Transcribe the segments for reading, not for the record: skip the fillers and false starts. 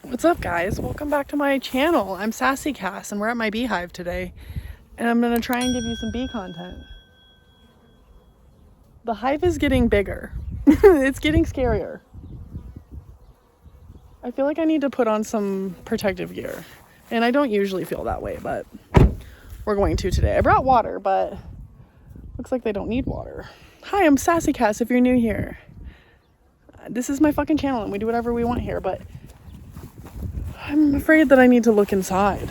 What's up, guys? Welcome back to my channel. I'm SassyCass and we're at my beehive today, and I'm gonna try and give you some bee content. The hive is getting bigger. It's getting scarier. I feel like I need to put on some protective gear, and I don't usually feel that way, but we're going to today. I brought water, but looks like they don't need water. Hi, I'm SassyCass if you're new here. This is my fucking channel and we do whatever we want here, but I'm afraid that I need to look inside.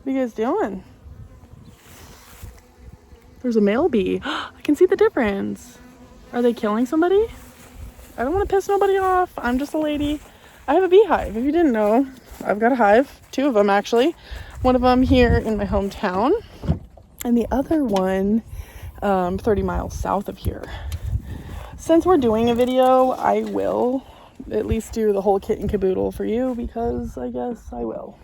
What are you guys doing? There's a male bee. I can see the difference. Are they killing somebody? I don't want to piss nobody off. I'm just a lady. I have a beehive. If you didn't know, I've got a hive. 2 of them, actually. One of them here in my hometown, and the other one 30 miles south of here. Since we're doing a video, I will at least do the whole kit and caboodle for you, because I guess I will.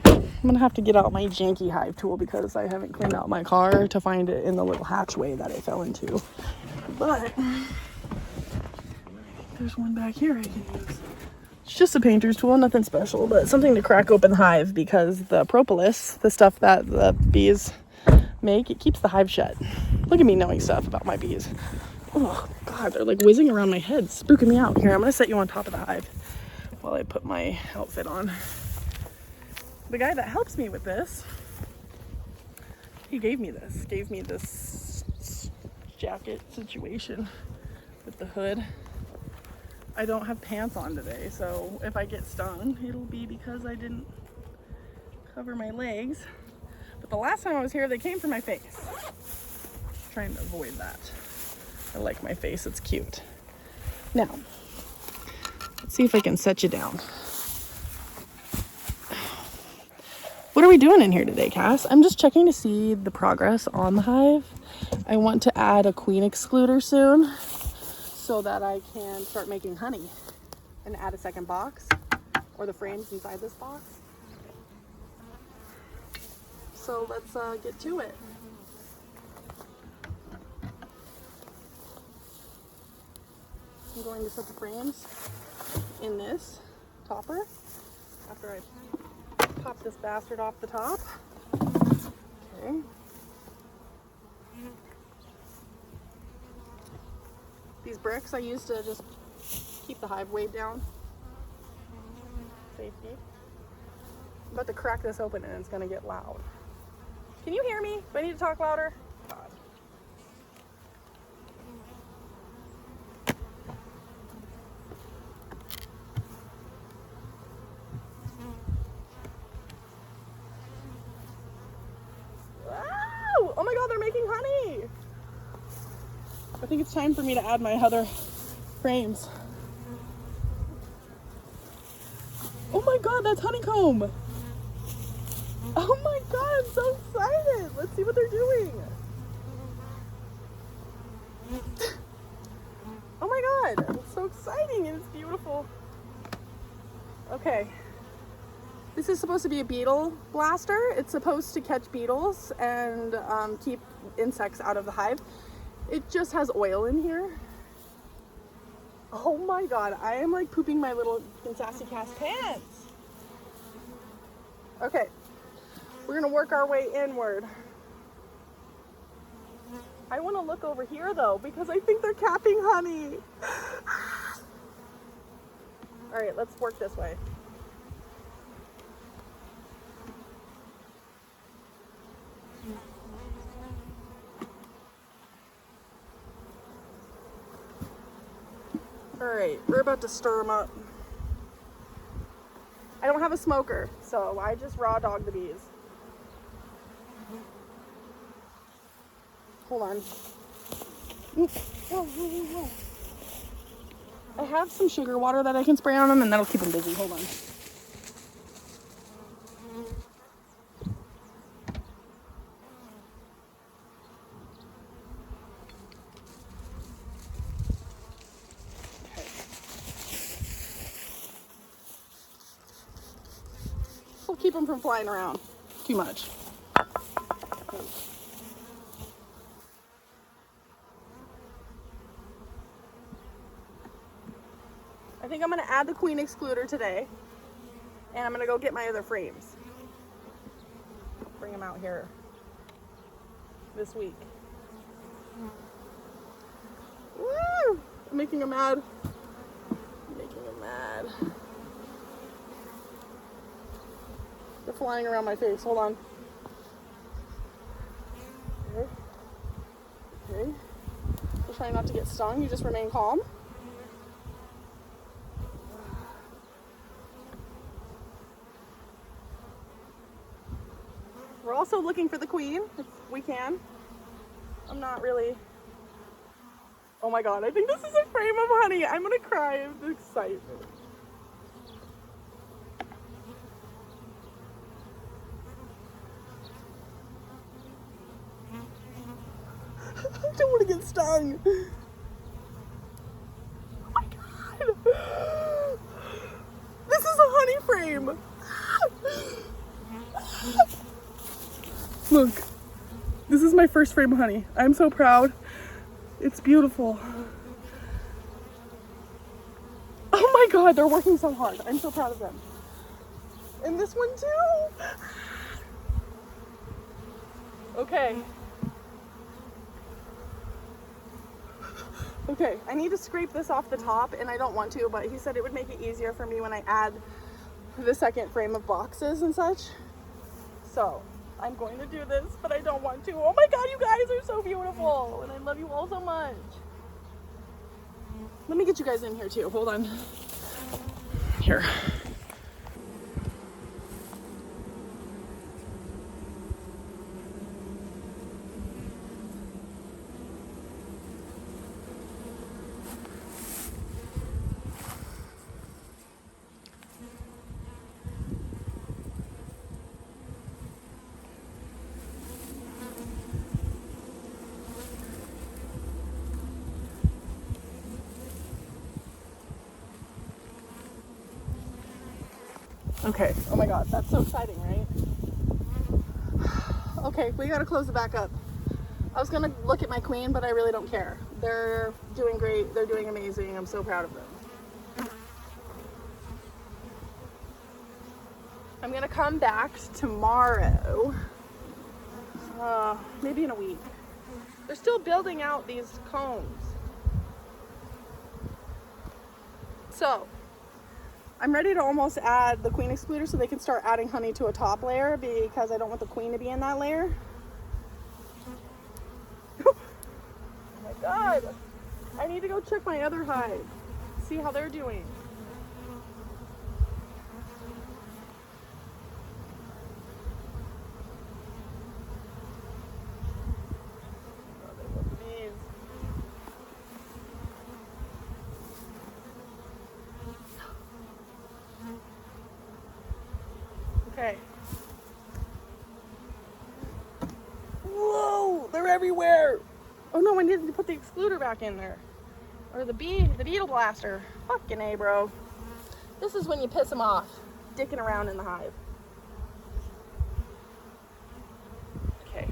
I'm gonna have to get out my janky hive tool because I haven't cleaned out my car to find it in the little hatchway that I fell into. But there's one back here I can use. It's just a painter's tool, nothing special, but something to crack open the hive, because the propolis, the stuff that the bees make, it keeps the hive shut. Look at me knowing stuff about my bees. Oh God, they're like whizzing around my head, spooking me out. Here, I'm gonna set you on top of the hive while I put my outfit on. The guy that helps me with this, he gave me this jacket situation with the hood. I don't have pants on today, so if I get stung, it'll be because I didn't cover my legs. But the last time I was here, they came for my face. Trying to avoid that. I like my face, it's cute. Now, let's see if I can set you down. What are we doing in here today, Cass? I'm just checking to see the progress on the hive. I want to add a queen excluder soon so that I can start making honey and add a second box, or the frames inside this box. So let's get to it. I'm going to set the frames in this topper after I pop this bastard off the top. Okay. These bricks I use to just keep the hive weight down. Safety. I'm about to crack this open and it's gonna get loud. Can you hear me? Do I need to talk louder? God. Wow! Oh my God, they're making honey! I think it's time for me to add my other frames. Oh my God, that's honeycomb! Oh my God, I'm so excited! Let's see what they're doing. Oh my God, it's so exciting and it's beautiful. Okay. This is supposed to be a beetle blaster. It's supposed to catch beetles and keep insects out of the hive. It just has oil in here. Oh my God, I am like pooping my little SassyCass pants. Okay, we're gonna work our way inward. I wanna look over here though, because I think they're capping honey. All right, let's work this way. All right, we're about to stir them up. I don't have a smoker, so I just raw dog the bees. Hold on. I have some sugar water that I can spray on them, and that'll keep them busy. Hold on. Keep them from flying around too much. think I'm gonna add the queen excluder today, and I'm gonna go get my other frames. Bring them out here this week. Woo! I'm making them mad. I'm making them mad. They're flying around my face. Hold on. Okay. Okay. Just trying not to get stung. You just remain calm. We're also looking for the queen, if we can. I'm not really... Oh my god, I think this is a frame of honey. I'm gonna cry of excitement. I don't want to get stung. Oh my god. This is a honey frame. Look, this is my first frame of honey. I'm so proud. It's beautiful. Oh my god, they're working so hard. I'm so proud of them. And this one too. Okay. Okay, I need to scrape this off the top, and I don't want to, but he said it would make it easier for me when I add the second frame of boxes and such. So I'm going to do this, but I don't want to. Oh my god, you guys are so beautiful, and I love you all so much. Let me get you guys in here too. Hold on. Here. Okay, oh my god, that's so exciting, right? Okay, we gotta close it back up. I was gonna look at my queen, but I really don't care. They're doing great, they're doing amazing, I'm so proud of them. I'm gonna come back tomorrow, maybe in a week. They're still building out these combs. So, I'm ready to almost add the queen excluder so they can start adding honey to a top layer because I don't want the queen to be in that layer. Oh my god. I need to go check my other hive. See how they're doing. Oh, they look amazing. Okay. Whoa, they're everywhere. Oh no, I needed to put the excluder back in there. Or the beetle blaster. Fucking A, bro. This is when you piss them off. Dicking around in the hive. Okay.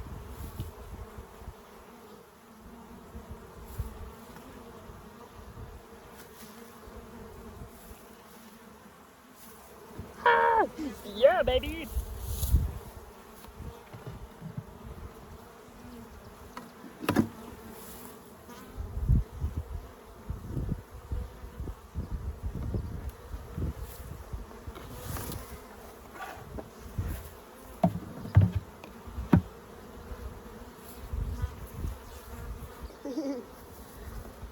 Ah, yeah, baby.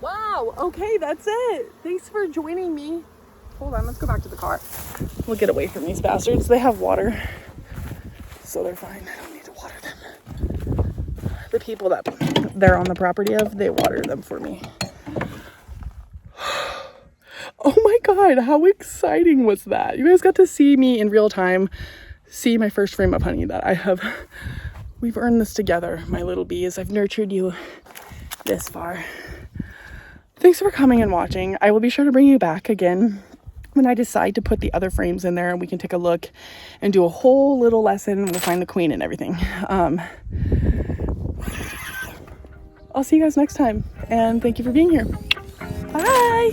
Wow, okay, that's it. Thanks for joining me. Hold on, let's go back to the car. We'll get away from these bastards. They have water, so they're fine. I don't need to water them. The people that they're on the property of, they water them for me. Oh my god, how exciting was that? You guys got to see me in real time, see my first frame of honey that I have. We've earned this together, my little bees. I've nurtured you this far. Thanks for coming and watching. I will be sure to bring you back again when I decide to put the other frames in there and we can take a look and do a whole little lesson. We'll find the queen and everything. I'll see you guys next time, and thank you for being here. Bye.